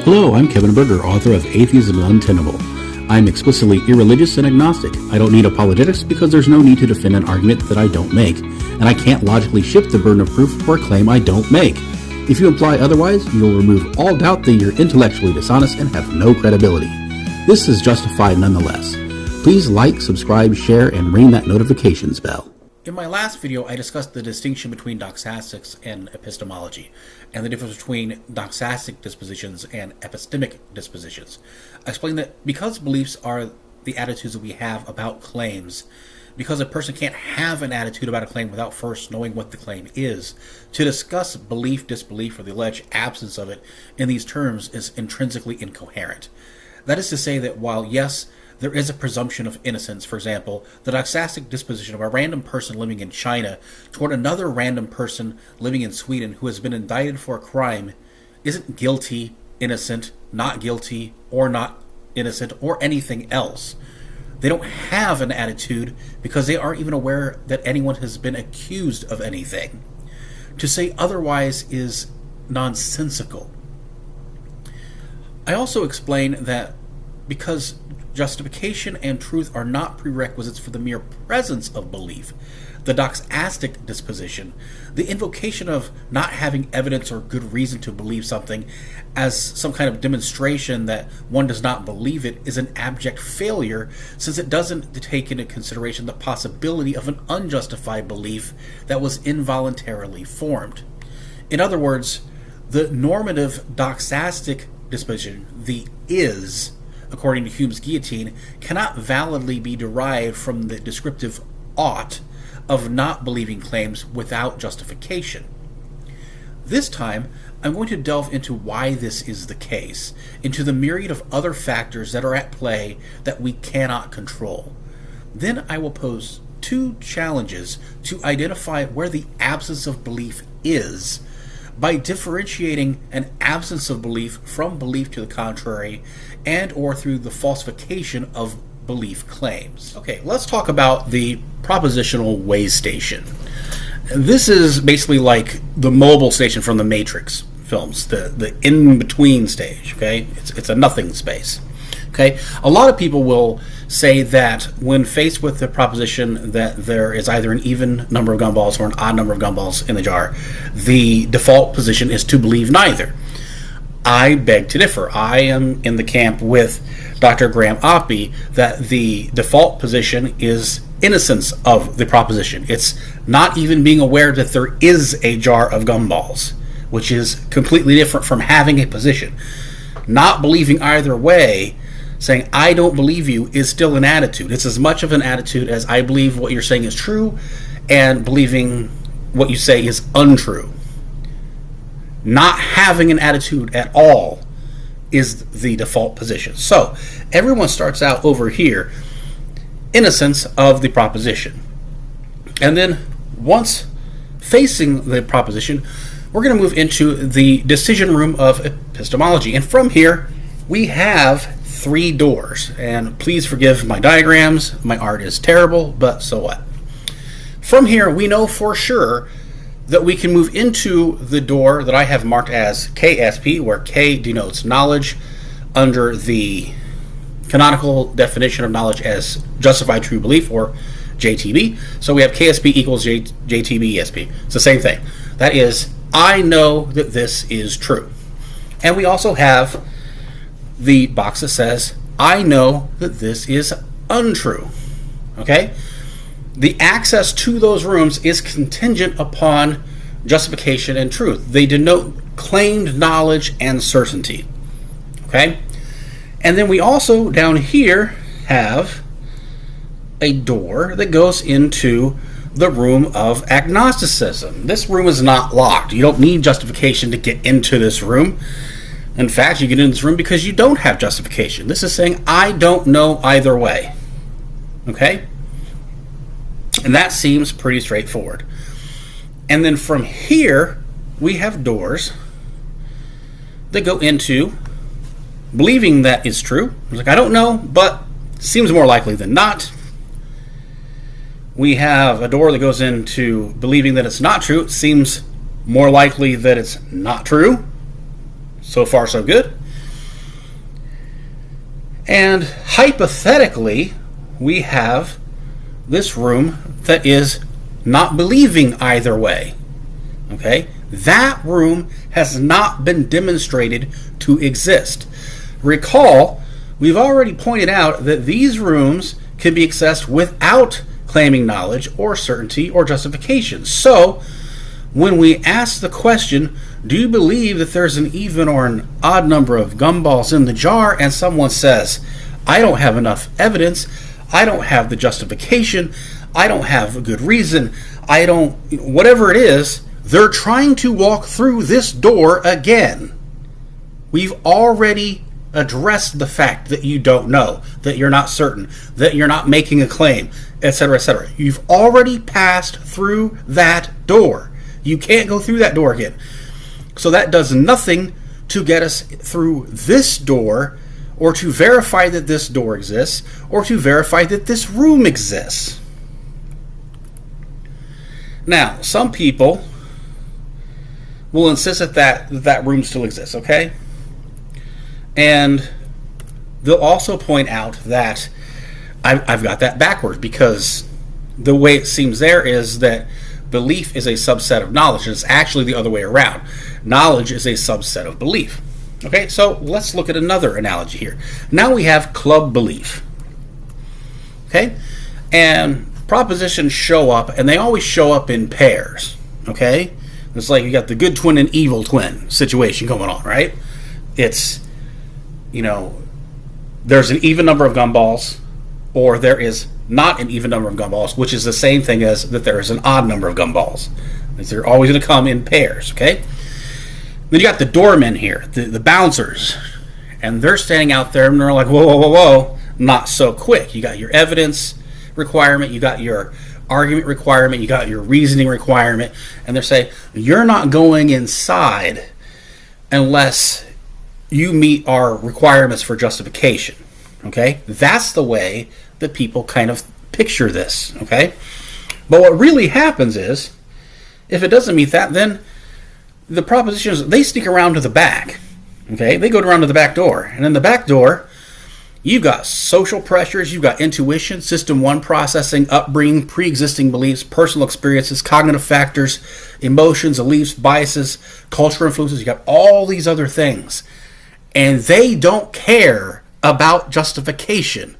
Hello, I'm Kevin Berger, author of Atheism Untenable. I'm explicitly irreligious and agnostic. I don't need apologetics because there's no need to defend an argument that I don't make, and I can't logically shift the burden of proof for a claim I don't make. If you imply otherwise, you'll remove all doubt that you're intellectually dishonest and have no credibility. This is justified nonetheless. Please like, subscribe, share, and ring that notifications bell. In my last video, I discussed the distinction between doxastics and epistemology, and the difference between doxastic dispositions and epistemic dispositions. I explained that because beliefs are the attitudes that we have about claims, because a person can't have an attitude about a claim without first knowing what the claim is, to discuss belief, disbelief, or the alleged absence of it in these terms is intrinsically incoherent. That is to say that while, yes, there is a presumption of innocence, for example, the doxastic disposition of a random person living in China toward another random person living in Sweden who has been indicted for a crime isn't guilty, innocent, not guilty, or not innocent, or anything else. They don't have an attitude because they aren't even aware that anyone has been accused of anything. To say otherwise is nonsensical. I also explain that because justification and truth are not prerequisites for the mere presence of belief, the doxastic disposition, the invocation of not having evidence or good reason to believe something as some kind of demonstration that one does not believe it, is an abject failure, since it doesn't take into consideration the possibility of an unjustified belief that was involuntarily formed. In other words, the normative doxastic disposition, the is, according to Hume's guillotine, cannot validly be derived from the descriptive ought of not believing claims without justification. This time, I'm going to delve into why this is the case, into the myriad of other factors that are at play that we cannot control. Then I will pose two challenges to identify where the absence of belief is, by differentiating an absence of belief from belief to the contrary, and or through the falsification of belief claims. Okay, let's talk about the propositional way station. This is basically like the mobile station from the Matrix films, the in-between stage, okay? It's a nothing space. Okay, a lot of people will say that when faced with the proposition that there is either an even number of gumballs or an odd number of gumballs in the jar, the default position is to believe neither. I beg to differ. I am in the camp with Dr. Graham Oppy that the default position is innocence of the proposition. It's not even being aware that there is a jar of gumballs, which is completely different from having a position. Not believing either way, saying, I don't believe you, is still an attitude. It's as much of an attitude as I believe what you're saying is true and believing what you say is untrue. Not having an attitude at all is the default position. So, everyone starts out over here, innocence of the proposition. And then, once facing the proposition, we're going to move into the decision room of epistemology. And from here, we have three doors, and please forgive my diagrams. My art is terrible, but so what? From here, we know for sure that we can move into the door that I have marked as KSP, where K denotes knowledge under the canonical definition of knowledge as justified true belief, or JTB. So we have KSP equals JTB ESP. It's the same thing. That is, I know that this is true. And we also have the box that says, I know that this is untrue. Okay? The access to those rooms is contingent upon justification and truth. They denote claimed knowledge and certainty. Okay? And then we also, down here, have a door that goes into the room of agnosticism. This room is not locked. You don't need justification to get into this room. In fact, you get in this room because you don't have justification. This is saying, I don't know either way. Okay? And that seems pretty straightforward. And then from here, we have doors that go into believing that is true. It's like, I don't know, but seems more likely than not. We have a door that goes into believing that it's not true. It seems more likely that it's not true. So far, so good. And hypothetically, we have this room that is not believing either way. Okay? That room has not been demonstrated to exist. Recall, we've already pointed out that these rooms can be accessed without claiming knowledge or certainty or justification. So, when we ask the question, do you believe that there's an even or an odd number of gumballs in the jar, and someone says, I don't have enough evidence, I don't have the justification, I don't have a good reason, I don't, whatever it is, they're trying to walk through this door again. We've already addressed the fact that you don't know, that you're not certain, that you're not making a claim, etc., etc. You've already passed through that door. You can't go through that door again. So that does nothing to get us through this door, or to verify that this door exists, or to verify that this room exists. Now, some people will insist that room still exists, okay? And they'll also point out that I've got that backwards, because the way it seems there is that belief is a subset of knowledge. It's actually the other way around. Knowledge is a subset of belief. Okay, so let's look at another analogy here. Now we have club belief. Okay? And propositions show up, and they always show up in pairs. Okay? It's like you got the good twin and evil twin situation going on, right? It's, there's an even number of gumballs, or there is not an even number of gumballs, which is the same thing as that there is an odd number of gumballs. They're always going to come in pairs, okay? Then you got the doormen here, the bouncers, and they're standing out there, and they're like, whoa, whoa, whoa, whoa, not so quick. You got your evidence requirement, you got your argument requirement, you got your reasoning requirement, and they're saying, you're not going inside unless you meet our requirements for justification, okay? That's the way that people kind of picture this, okay? But what really happens is, if it doesn't meet that, then the propositions, they sneak around to the back, okay? They go around to the back door, and in the back door, you've got social pressures, you've got intuition, system one processing, upbringing, pre-existing beliefs, personal experiences, cognitive factors, emotions, beliefs, biases, cultural influences. You've got all these other things. And they don't care about justification.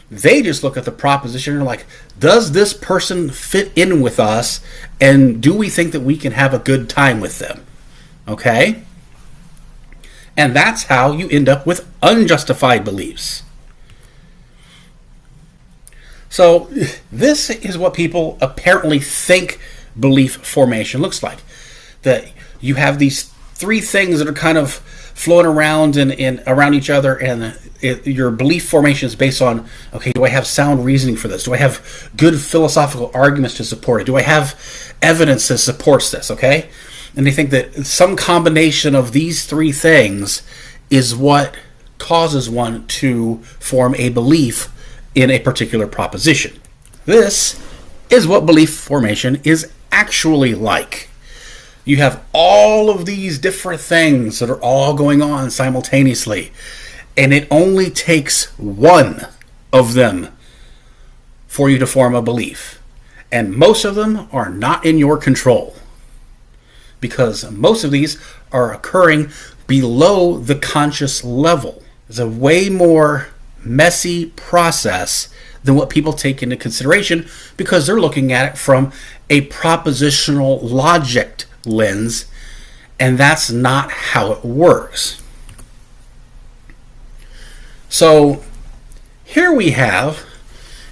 They just look at the proposition and are like, does this person fit in with us? And do we think that we can have a good time with them? Okay? And that's how you end up with unjustified beliefs. So this is what people apparently think belief formation looks like. That you have these three things that are kind of flowing around and around each other, and your belief formation is based on, okay, do I have sound reasoning for this? Do I have good philosophical arguments to support it? Do I have evidence that supports this? Okay? And they think that some combination of these three things is what causes one to form a belief in a particular proposition. This is what belief formation is actually like. You have all of these different things that are all going on simultaneously, and it only takes one of them for you to form a belief. And most of them are not in your control, because most of these are occurring below the conscious level. It's a way more messy process than what people take into consideration, because they're looking at it from a propositional logic lens, and that's not how it works. So here we have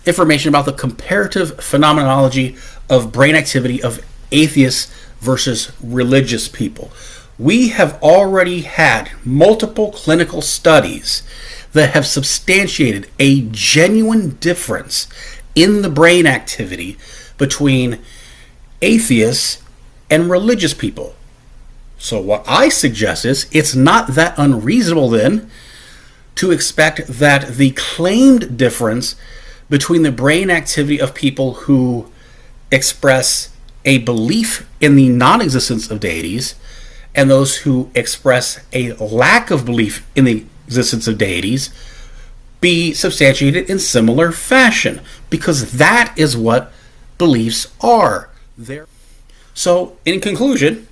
information about the comparative phenomenology of brain activity of atheists versus religious people. We have already had multiple clinical studies that have substantiated a genuine difference in the brain activity between atheists and religious people. So what I suggest is, it's not that unreasonable then to expect that the claimed difference between the brain activity of people who express a belief in the non-existence of deities and those who express a lack of belief in the existence of deities be substantiated in similar fashion, because that is what beliefs are. So, in conclusion,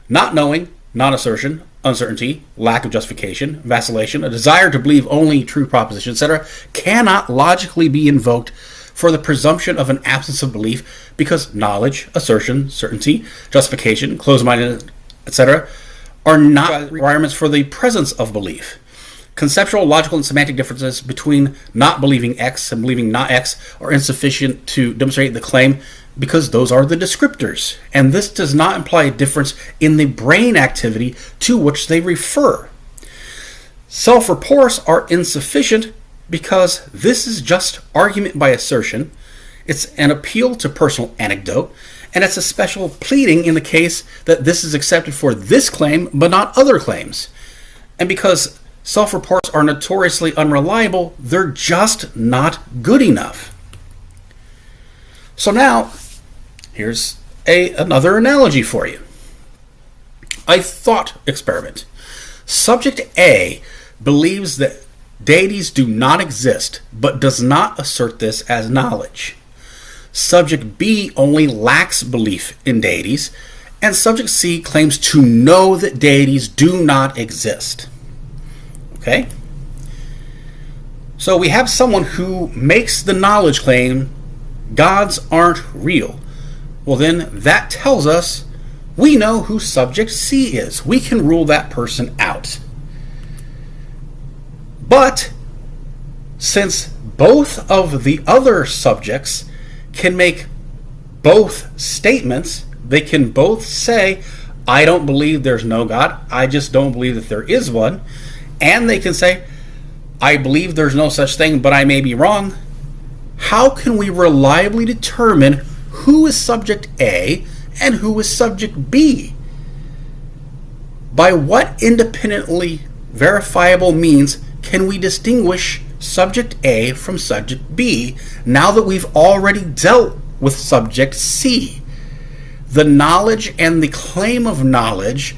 not knowing, non-assertion, uncertainty, lack of justification, vacillation, a desire to believe only true propositions, etc., cannot logically be invoked for the presumption of an absence of belief, because knowledge, assertion, certainty, justification, closed-minded, etc., are not requirements for the presence of belief. Conceptual, logical, and semantic differences between not believing X and believing not X are insufficient to demonstrate the claim, because those are the descriptors, and this does not imply a difference in the brain activity to which they refer. Self-reports are insufficient because this is just argument by assertion, it's an appeal to personal anecdote, and it's a special pleading in the case that this is accepted for this claim but not other claims. And because self-reports are notoriously unreliable, they're just not good enough. So now, here's another analogy for you. A thought experiment. Subject A believes that deities do not exist, but does not assert this as knowledge. Subject B only lacks belief in deities, and Subject C claims to know that deities do not exist. Okay? So we have someone who makes the knowledge claim, gods aren't real. Well, then that tells us we know who Subject C is. We can rule that person out. But since both of the other subjects can make both statements, they can both say, I don't believe there's no God, I just don't believe that there is one, and they can say, I believe there's no such thing, but I may be wrong. How can we reliably determine who is Subject A and who is Subject B? By what independently verifiable means can we distinguish Subject A from Subject B now that we've already dealt with Subject C? The knowledge and the claim of knowledge,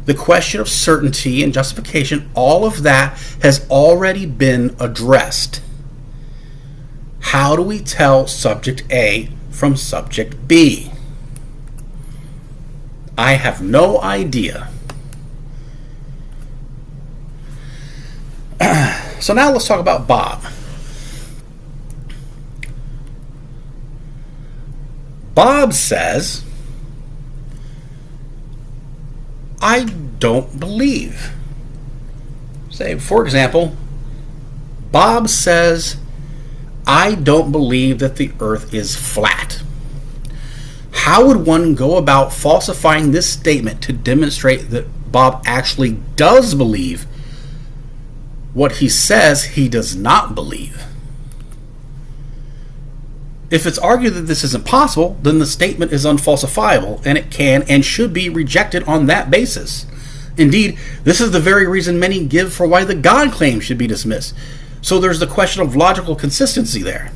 the question of certainty and justification, all of that has already been addressed. How do we tell Subject A from Subject B? I have no idea. So now let's talk about Bob. Bob says, I don't believe. Say, for example, Bob says, I don't believe that the earth is flat. How would one go about falsifying this statement to demonstrate that Bob actually does believe what he says he does not believe? If it's argued that this isn't possible, then the statement is unfalsifiable, and it can and should be rejected on that basis. Indeed, this is the very reason many give for why the God claim should be dismissed. So there's the question of logical consistency there.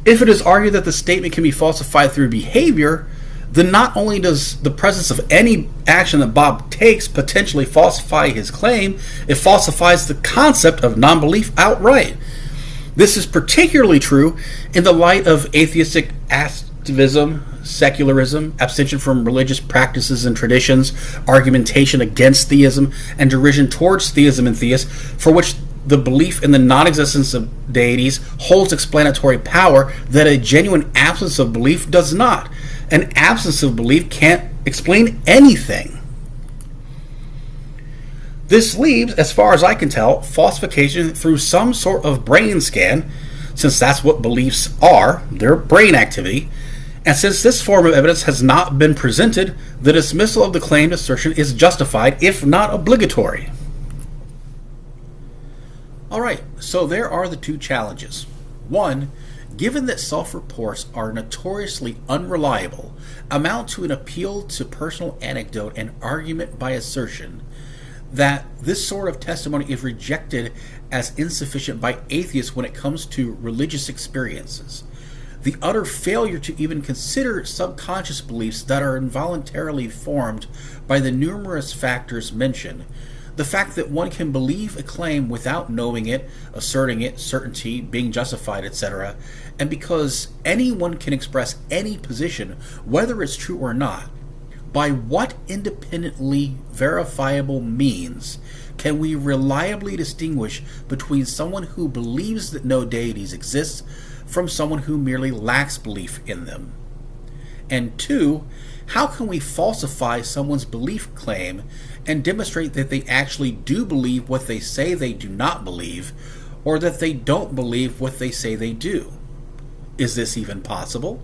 If it is argued that the statement can be falsified through behavior, then not only does the presence of any action that Bob takes potentially falsify his claim, it falsifies the concept of non-belief outright. This is particularly true in the light of atheistic activism, secularism, abstention from religious practices and traditions, argumentation against theism, and derision towards theism and theists, for which the belief in the non-existence of deities holds explanatory power that a genuine absence of belief does not. An absence of belief can't explain anything. This leaves, as far as I can tell, falsification through some sort of brain scan, since that's what beliefs are, their brain activity, and since this form of evidence has not been presented, the dismissal of the claimed assertion is justified, if not obligatory. Alright, so there are the two challenges. One, given that self-reports are notoriously unreliable, amount to an appeal to personal anecdote and argument by assertion, that this sort of testimony is rejected as insufficient by atheists when it comes to religious experiences. The utter failure to even consider subconscious beliefs that are involuntarily formed by the numerous factors mentioned, The fact that one can believe a claim without knowing it, asserting it, certainty, being justified, etc., and because anyone can express any position, whether it's true or not, by what independently verifiable means can we reliably distinguish between someone who believes that no deities exist from someone who merely lacks belief in them? And 2, how can we falsify someone's belief claim and demonstrate that they actually do believe what they say they do not believe, or that they don't believe what they say they do? Is this even possible?